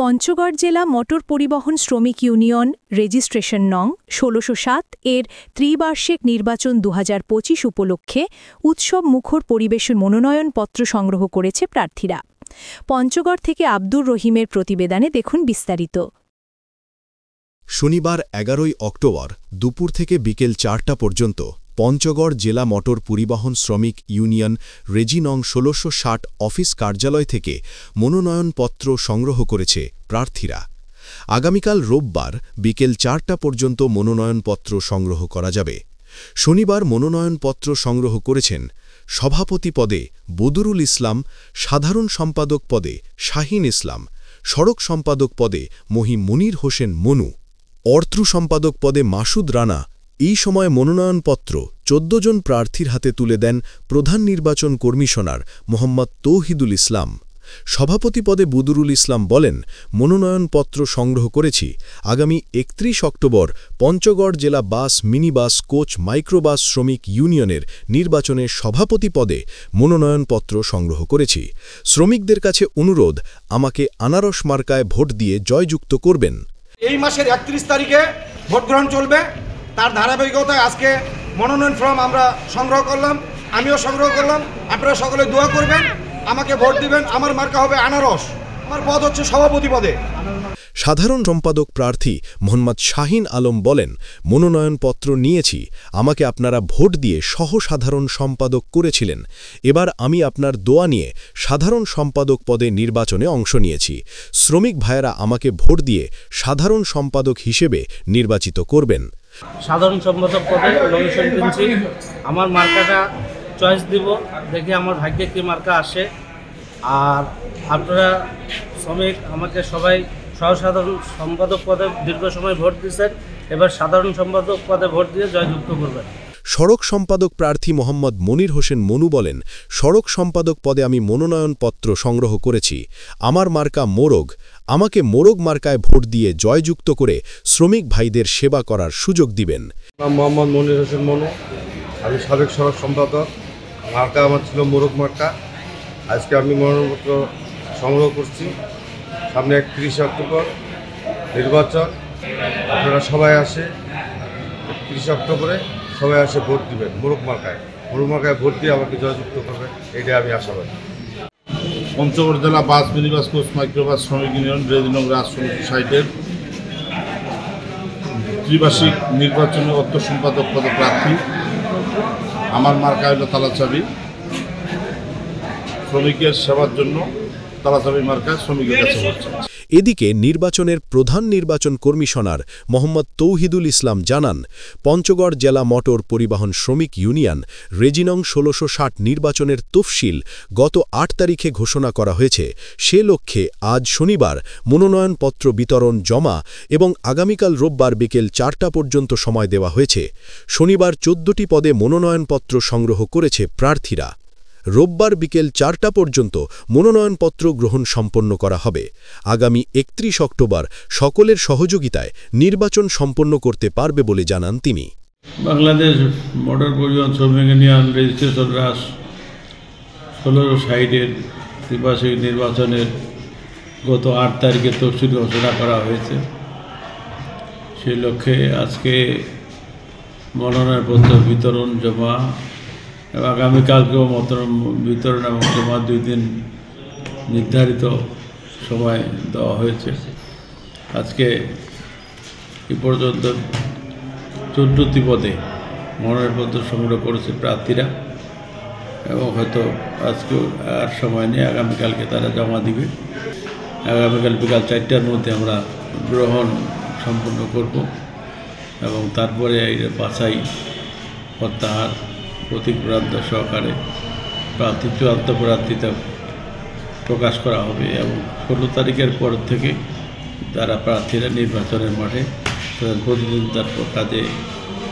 পঞ্চগড় জেলা মোটর পরিবহন শ্রমিক ইউনিয়ন রেজিস্ট্রেশন নং ১৬০৭ এর ত্রিবার্ষিক নির্বাচন ২০২৫ উপলক্ষে উৎসব মুখর পরিবেশে মনোনয়নপত্র সংগ্রহ করেছে প্রার্থীরা। পঞ্চগড় থেকে আব্দুর রহিমের প্রতিবেদনে দেখুন বিস্তারিত। শনিবার ১১ অক্টোবর দুপুর থেকে বিকেল ৪টা পর্যন্ত পঞ্চগড় জেলা মোটর পরিবহন শ্রমিক ইউনিয়ন রেজি নং ১৬৬০ অফিস কার্যালয় থেকে মনোনয়নপত্র সংগ্রহ করেছে প্রার্থীরা। আগামীকাল রোববার বিকেল ৪টা পর্যন্ত মনোনয়নপত্র সংগ্রহ করা যাবে। শনিবার মনোনয়নপত্র সংগ্রহ করেছেন সভাপতি পদে বদরুল ইসলাম, সাধারণ সম্পাদক পদে শাহিন ইসলাম, সড়ক সম্পাদক পদে মহি মুনির হোসেন মনু, অর্থ সম্পাদক পদে মাসুদ রানা। এই সময় মনোনয়নপত্র ১৪ জন প্রার্থীর হাতে তুলে দেন প্রধান নির্বাচন কমিশনার মোহাম্মদ তৌহিদুল ইসলাম। সভাপতি পদে বদরুল ইসলাম বলেন, মনোনয়নপত্র সংগ্রহ করেছি। আগামী ৩১ অক্টোবর পঞ্চগড় জেলা বাস, মিনিবাস, কোচ, মাইক্রোবাস শ্রমিক ইউনিয়নের নির্বাচনে সভাপতি পদে মনোনয়নপত্র সংগ্রহ করেছি। শ্রমিকদের কাছে অনুরোধ, আমাকে আনারস মার্কায় ভোট দিয়ে জয়যুক্ত করবেন। এই মাসের ৩১ তারিখে ভোট গ্রহণ চলবে। তার ধারাবাহিকতায় আজকে মনোনয়ন ফর্ম আমরা সংগ্রহ করলাম, আমিও সংগ্রহ করলাম। আপনারা সকলে দোয়া করবেন, আমাকে ভোট দিবেন। আমার মার্কা হবে আনারস, আমার পদ হচ্ছে সভাপতি পদে। সাধারণ সম্পাদক প্রার্থী মোহাম্মদ শাহিন আলম বলেন, মনোনয়নপত্র নিয়েছি, আমাকে আপনারা ভোট দিয়ে সহ-সাধারণ সম্পাদক করেছিলেন। এবার আমি আপনার দোয়া নিয়ে সাধারণ সম্পাদক পদে নির্বাচনে অংশ নিয়েছি। শ্রমিক ভাইয়েরা আমাকে ভোট দিয়ে সাধারণ সম্পাদক হিসেবে নির্বাচিত করবেন। সাধারণ সম্পাদক পদে নমিনেশন কিনছি। আমার মার্কাটা চয়েস দিব, দেখি আমার ভাগ্যে কী মার্কা আসে। আর আপনারা শ্রমিক আমাকে সবাই সহসাধারণ সম্পাদক পদে দীর্ঘ সময় ভোট দিয়েছেন, এবার সাধারণ সম্পাদক পদে ভোট দিয়ে জয়যুক্ত করবেন। সড়ক সম্পাদক প্রার্থী মোহাম্মদ মুনির হোসেন মনু বলেন, সড়ক সম্পাদক পদে আমি মনোনয়নপত্র সংগ্রহ করেছি। আমার মার্কা মোরগ, আমাকে মোরগ মার্কায় ভোট দিয়ে জয়যুক্ত করে শ্রমিক ভাইদের সেবা করার সুযোগ দিবেন। মোহাম্মদ মুনির হোসেন মনু, আমি সাবেক সড়ক সম্পাদক। মার্কা আমার ছিল মোরগ মার্কা। আজকে আমি মনোনয়নপত্র সংগ্রহ করছি। সামনে ৩১ অক্টোবর নির্বাচন, আপনারা সবাই আসে ৩১ অক্টোবরে সবাই আসে ভোট দিবেন মোরগ মার্কায়। মোরগ মার্কায় ভোট দিয়ে আমাকে জয়যুক্ত করবেন, এইটাই আমি আশাবাদী। পঞ্চগড় জেলা বাস, মিনিবাস, কোচ, মাইক্রোবাস শ্রমিক ইউনিয়ন রেজি নং ১৬৬০ ত্রিবার্ষিক নির্বাচনে অর্থ সম্পাদক পদে প্রার্থী। আমার মার্কা হল তালাচাবি। শ্রমিকের সেবার জন্য তালাচাবি মার্কা শ্রমিকের কাছে হচ্ছে। এদিকে নির্বাচনের প্রধান নির্বাচন কমিশনার মোহাম্মদ তৌহিদুল ইসলাম জানান, পঞ্চগড় জেলা মোটর পরিবহন শ্রমিক ইউনিয়ন রেজি নং ১৬৬০ নির্বাচনের তফসিল গত ৮ তারিখে ঘোষণা করা হয়েছে। সে লক্ষ্যে আজ শনিবার মনোনয়নপত্র বিতরণ জমা এবং আগামীকাল রোববার বিকেল ৪টা পর্যন্ত সময় দেওয়া হয়েছে। শনিবার ১৪টি পদে মনোনয়নপত্র সংগ্রহ করেছে প্রার্থীরা। রোববার বিকেল ৪টা পর্যন্ত মনোনয়নপত্র গ্রহণ সম্পন্ন করা হবে। আগামী ৩১ অক্টোবর সকলের সহযোগিতায় নির্বাচন সম্পন্ন করতে পারবে বলে জানান তিনি। বাংলাদেশ মোটর পরিবহন শ্রমিক ইউনিয়ন রেজিস্ট্রেশন রাস ১৬৬০-এর ত্রিবার্ষিক নির্বাচনের গত ৮ তারিখে তফসিল ঘোষণা করা হয়েছে। সেই লক্ষ্যে আজকে মনোনয়নপত্র বিতরণ জমা এবং আগামীকালকেও বিতরণ এবং জমা ২ দিন নির্ধারিত সময় দেওয়া হয়েছে। আজকে এ পর্যন্ত ১৪টি পদে মনোনয়নপত্র সংগ্রহ করেছে প্রার্থীরা এবং হয়তো আজকেও আর সময় নেই, আগামীকালকে তারা জমা দিবে। আগামীকাল বিকাল ৪টার মধ্যে আমরা গ্রহণ সম্পন্ন করব এবং তারপরে এই বাছাই প্রত্যাহার প্রতীক প্রান্ত সহকারে প্রার্থী চূড়ান্ত প্রার্থীতা প্রকাশ করা হবে এবং ১৬ তারিখের পর থেকে তারা প্রার্থীরা নির্বাচনের মাঠে প্রতিদ্বন্দ্বিতার কাজে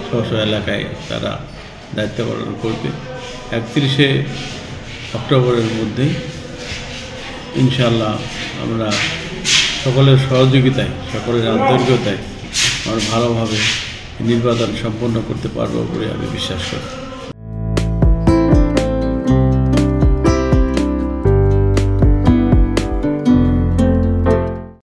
স্ব এলাকায় তারা দায়িত্ব পালন করবে। ৩১শে অক্টোবরের মধ্যেই ইনশাআল্লাহ আমরা সকলের সহযোগিতায়, সকলের আন্তরিকতায় আমরা ভালোভাবে নির্বাচন সম্পন্ন করতে পারব বলে আমি বিশ্বাস করি।